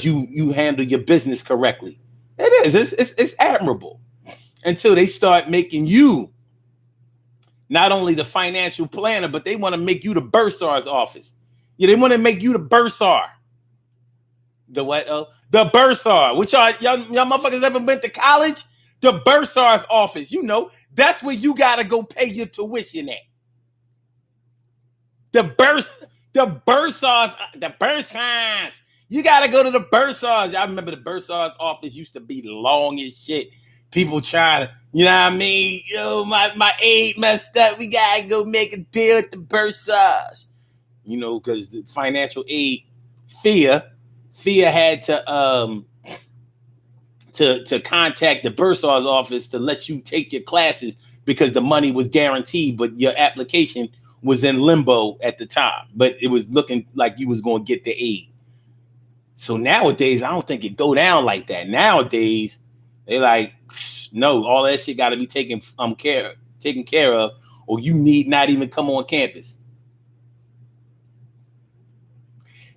you handle your business correctly. It is. It's admirable until they start making you not only the financial planner, but they want to make you the bursar's office. Yeah, they want to make you the bursar. The what? The bursar. Which y'all motherfuckers ever been to college? The bursar's office. You know, that's where you gotta go pay your tuition at. The bursars. You gotta go to the bursars. I remember the bursar's office used to be long as shit. People trying to, you know what I mean? Yo, my aid messed up. We gotta go make a deal with the bursars. You know, because the financial aid, FIA had to contact the bursar's office to let you take your classes because the money was guaranteed, but your application was in limbo at the time. But it was looking like you was going to get the aid. So nowadays, I don't think it go down like that. Nowadays, they like, no, all that shit got to be taken care of, or you need not even come on campus.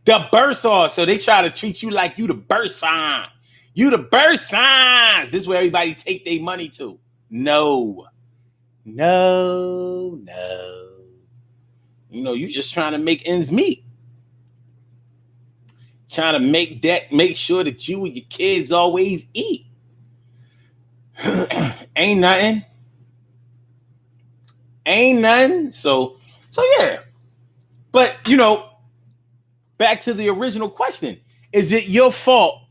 The bursar, so they try to treat you like you the bursar. You the bursar. This is where everybody take their money to. No. You know, you just trying to make ends meet. Trying to make sure that you and your kids always eat. Ain't nothing. So yeah. But, you know, back to the original question. Is it your fault?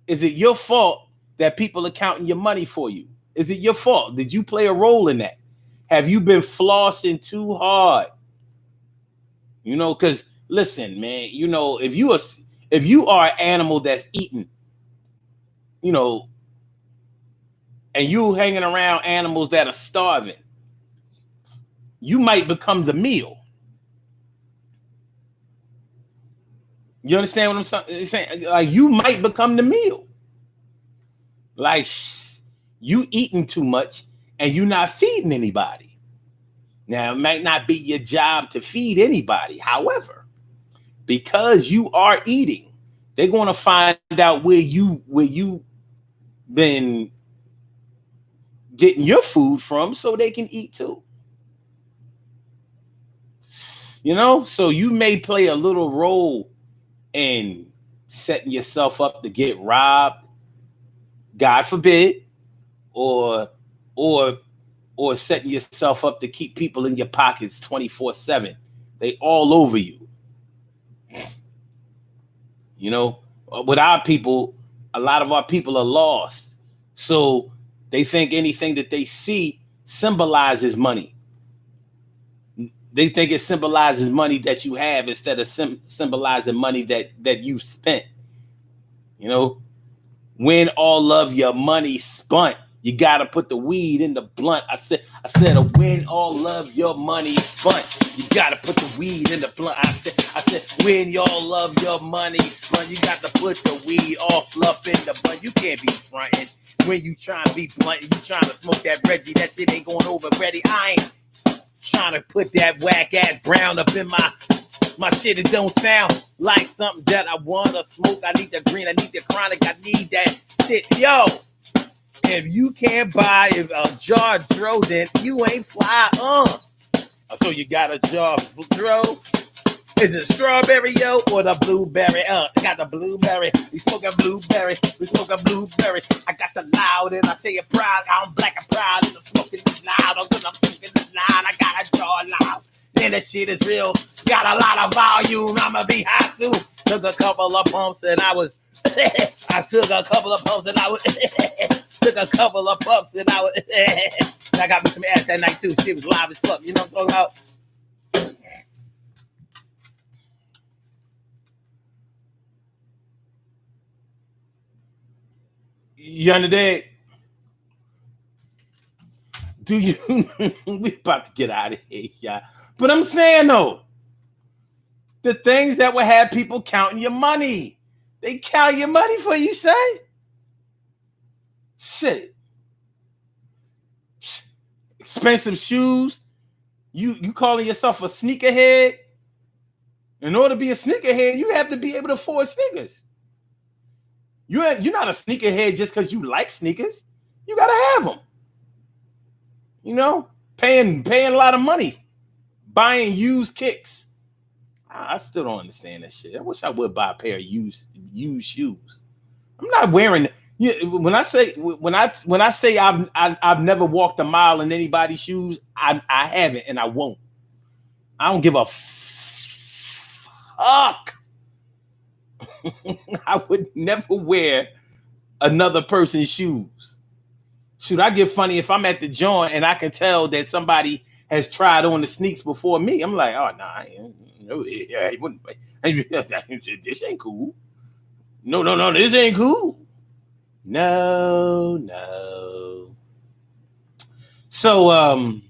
Is it your fault that people are counting your money for you? Is it your fault? Did you play a role in that? Have you been flossing too hard? You know, because listen, man, you know, if you are an animal that's eating, you know, and you hanging around animals that are starving, you might become the meal. You understand what I'm saying? Like, you might become the meal. Like, you eating too much and you not feeding anybody. Now, it might not be your job to feed anybody. However, because you are eating, they're going to find out where you been getting your food from so they can eat too. You know, so you may play a little role in setting yourself up to get robbed, God forbid, or setting yourself up to keep people in your pockets 24/7. They all over you. You know, with our people, a lot of our people are lost. So they think anything that they see symbolizes money. They think it symbolizes money that you have instead of symbolizing money that you spent. You know, when all of your money spent, you gotta put the weed in the blunt. I said, when all of your money spent, you gotta put the weed in the blunt. I said, when all of your money spent, you got to put the weed all up in the blunt. You can't be fronting when you trying to be blunt. You trying to smoke that Reggie, that shit ain't going over ready. I ain't trying to put that whack ass brown up in my shit. It don't sound like something that I want to smoke. I need the green, I need the chronic, I need that shit. Yo, if you can't buy a jar of Dro, then you ain't fly. So you got a jar of Dro? Is it strawberry, yo, or the blueberry? I got the blueberry. We smoking blueberry. We smoking blueberry. I got the loud and I say it proud. I'm black and proud and I'm smoking this loud. I'm smoking this loud. I got a jaw loud. Then the shit is real. Got a lot of volume. I'ma be hot too. Took a couple of pumps and I was. I took a couple of pumps and I was. Took a couple of puffs and I was. I got me some ass that night too. Shit was live as fuck. You know what I'm talking about? You understand? Do you? We about to get out of here, y'all. But I'm saying though, the things that will have people counting your money. They count your money for you, say? Shit. Expensive shoes. You calling yourself a sneakerhead? In order to be a sneakerhead, you have to be able to afford sneakers. You're not a sneakerhead just because you like sneakers. You gotta have them. You know, paying a lot of money, buying used kicks. I still don't understand that shit. I wish I would buy a pair of used shoes. I'm not wearing. When I say I've never walked a mile in anybody's shoes, I haven't and I won't. I don't give a fuck. I would never wear another person's shoes. Should I get funny if I'm at the joint and I can tell that somebody has tried on the sneaks before me? I'm like, oh nah, this ain't cool. No, this ain't cool. No. So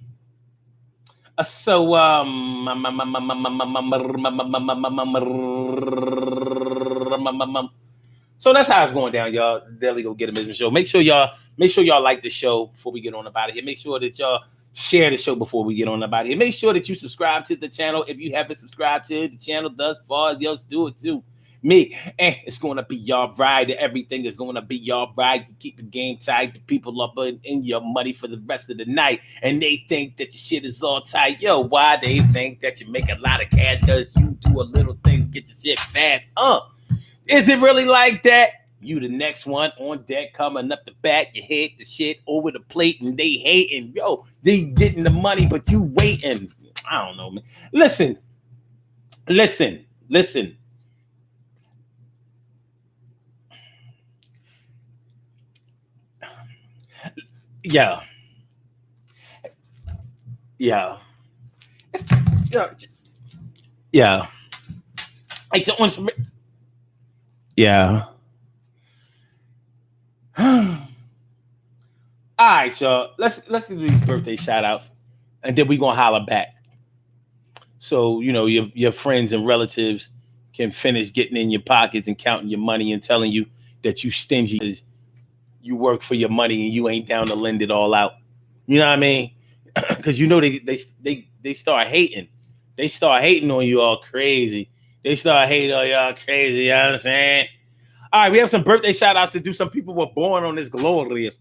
So that's how it's going down, y'all. It's the Daily Go Get 'Em Business Show. Make sure y'all like the show before we get on about it here. Make sure that y'all share the show before we get on about it here. Make sure that you subscribe to the channel. If you haven't subscribed to the channel thus far, y'all do it too. Me, it's going to be y'all ride. Everything is going to be y'all ride to keep the game tight. The people up in your money for the rest of the night. And they think that your shit is all tight. Yo, why they think that you make a lot of cash because you do a little thing to get your shit fast? Is it really like that? You the next one on deck coming up the back. You hit the shit over the plate and they hating. Yo, they getting the money, but you waiting. I don't know, man. Listen. Yeah. Like so on some. Yeah. All right, y'all. Let's do these birthday shout outs and then we're gonna holler back. So, you know, your friends and relatives can finish getting in your pockets and counting your money and telling you that you stingy because you work for your money and you ain't down to lend it all out. You know what I mean? Because you know they start hating. They start hating on you all crazy. They start hating on y'all crazy. You know what I'm saying? All right, we have some birthday shout outs to do. Some people were born on this glorious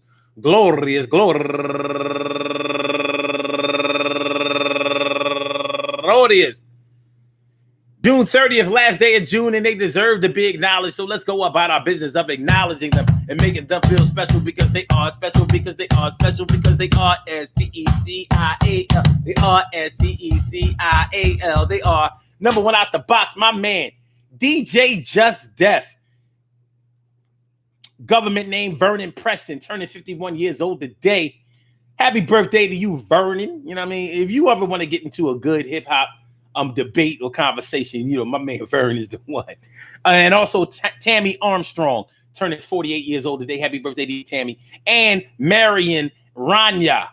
June 30th, last day of June, and they deserve to be acknowledged. So let's go about our business of acknowledging them and making them feel special because they are special, because they are special, because they are SPECIAL. They are SPECIAL. They are number one out the box, my man, DJ Just Death. Government name Vernon Preston, turning 51 years old today. Happy birthday to you, Vernon. You know what I mean? If you ever want to get into a good hip hop debate or conversation, you know, my man Vernon is the one. And also Tammy Armstrong, turning 48 years old today. Happy birthday to you, Tammy. And Marion Rania,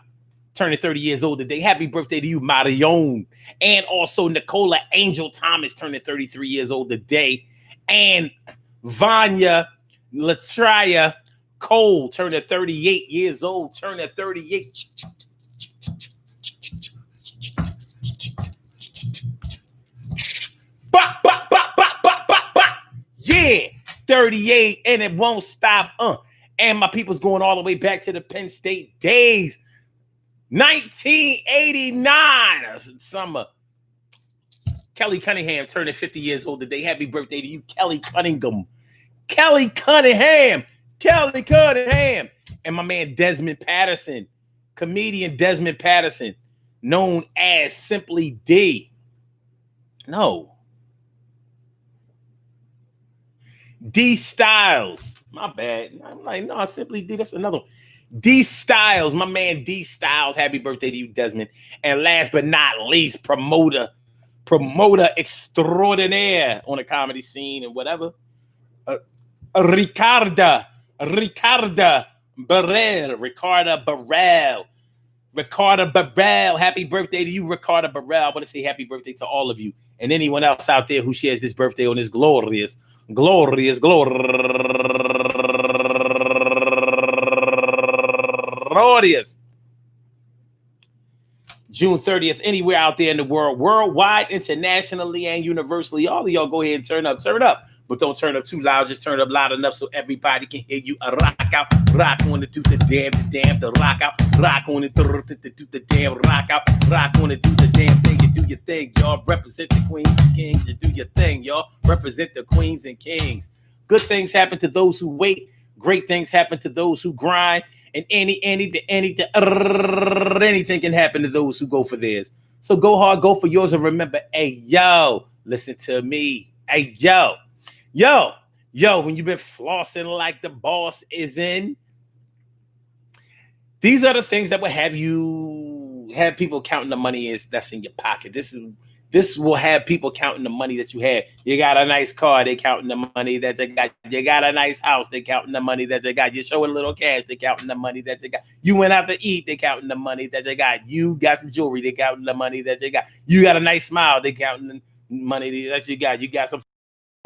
turning 30 years old today. Happy birthday to you, Marion. And also Nicola Angel Thomas, turning 33 years old today. And Vanya Latria Cole, turning 38 years old, turning 38. Yeah, 38, and it won't stop. And my people's going all the way back to the Penn State days. 1989, summer. Kelly Cunningham turning 50 years old today. Happy birthday to you, Kelly Cunningham. Kelly Cunningham. Kelly Cunningham. And my man Desmond Patterson, comedian Desmond Patterson, known as Simply D. No. D Styles. My bad. I'm like, no, Simply D. That's another one. D Styles, my man D Styles. Happy birthday to you, Desmond. And last but not least, promoter extraordinaire on the comedy scene and whatever. Ricarda Barrell. Happy birthday to you, Ricarda Barrell. I want to say happy birthday to all of you and anyone else out there who shares this birthday on this glorious June 30th, anywhere out there in the world, worldwide, internationally, and universally. All of y'all go ahead and turn up. But don't turn up too loud. Just turn up loud enough so everybody can hear you. Rock out, rock on it, do the damn, the rock out, rock on it, do the damn, rock out, rock on it, do the damn thing. You do your thing, y'all. Represent the queens and kings. You do your thing, y'all. Represent the queens and kings. Good things happen to those who wait. Great things happen to those who grind. And anything can happen to those who go for theirs. So go hard, go for yours, and remember, hey, yo, listen to me. Hey, yo, when you've been flossing like the boss is in, these are the things that will have people counting the money that's in your pocket. This will have people counting the money that you have. You got a nice car, they counting the money that you got. You got a nice house, they counting the money that you got. You're showing a little cash, they counting the money that you got. You went out to eat, they counting the money that you got. You got some jewelry, they counting the money that you got. You got a nice smile, they counting the money that you got. You got some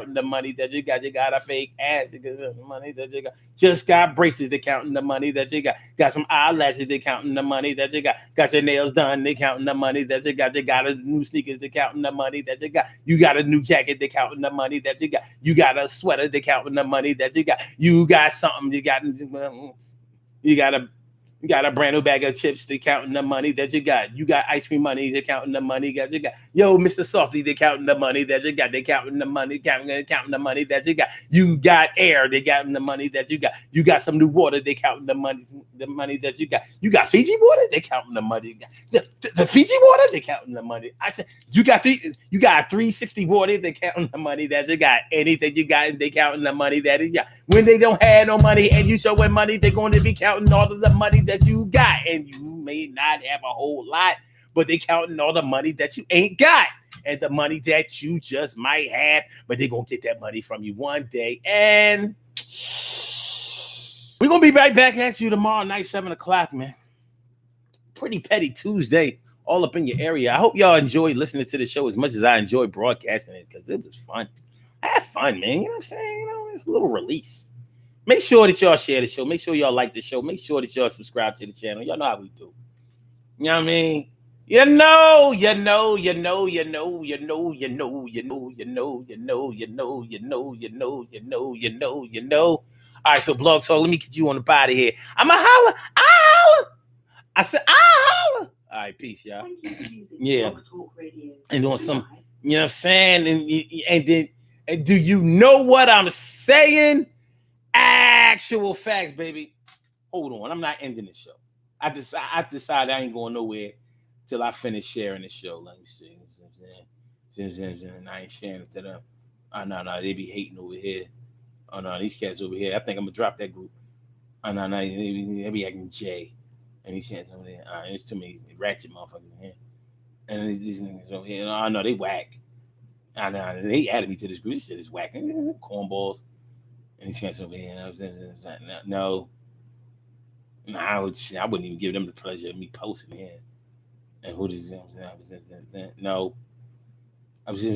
the money that you got a fake ass, you got the money that you got, just got braces, they counting the money that you got some eyelashes, they counting the money that you got your nails done, they counting the money that you got a new sneakers, they counting the money that you got a new jacket, they counting the money that you got a sweater, they counting the money that you got something, you got a brand new bag of chips, they counting the money that you got ice cream money, they counting the money that you got. Yo, Mr. Softy, they counting the money that you got. They counting the money, counting the money that you got. You got air, they counting the money that you got. You got some new water, they counting the money that you got. You got Fiji water, they counting the money. The Fiji water, they counting the money. You got 360 water, they counting the money that you got. Anything you got, they counting the money that you got. When they don't have no money and you showing money, they're going to be counting all of the money that you got, and you may not have a whole lot, but they counting all the money that you ain't got and the money that you just might have, but they're gonna get that money from you one day. And we're gonna be right back at you tomorrow night, 7:00, man. Pretty petty Tuesday all up in your area. I hope y'all enjoyed listening to the show as much as I enjoyed broadcasting it, because it was fun. I had fun, man. You know what I'm saying? It's a little release. Make sure that y'all share the show. Make sure y'all like the show. Make sure that y'all subscribe to the channel. Y'all know how we do. You know what I mean? You know. All right, so Blog Talk, let me get you on the body here. I'm a holla. I said, holla. All right, peace, y'all. Yeah. And doing some, you know what I'm saying? And do you know what I'm saying? Actual facts, baby. Hold on, I'm not ending the show. I decided I ain't going nowhere till I finish sharing the show. Let me see. I ain't sharing it to them. Oh, no, they be hating over here. Oh, no, these cats over here. I think I'm going to drop that group. Oh, no, they be acting J. And these cats over there. There's too many ratchet motherfuckers in here. And these niggas over here. Oh, no, they whack. Oh, no, they added me to this group. This shit is whack. Cornballs. And these cats over here. No. I wouldn't even give them the pleasure of me posting here. And who does no? I'm just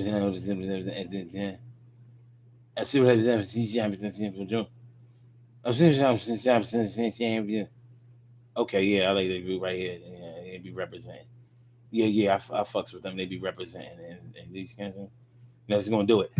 okay, yeah, I like that group right here. Yeah, they be representing. Yeah, I fucks with them. They be representing and these kinds of. That's gonna do it.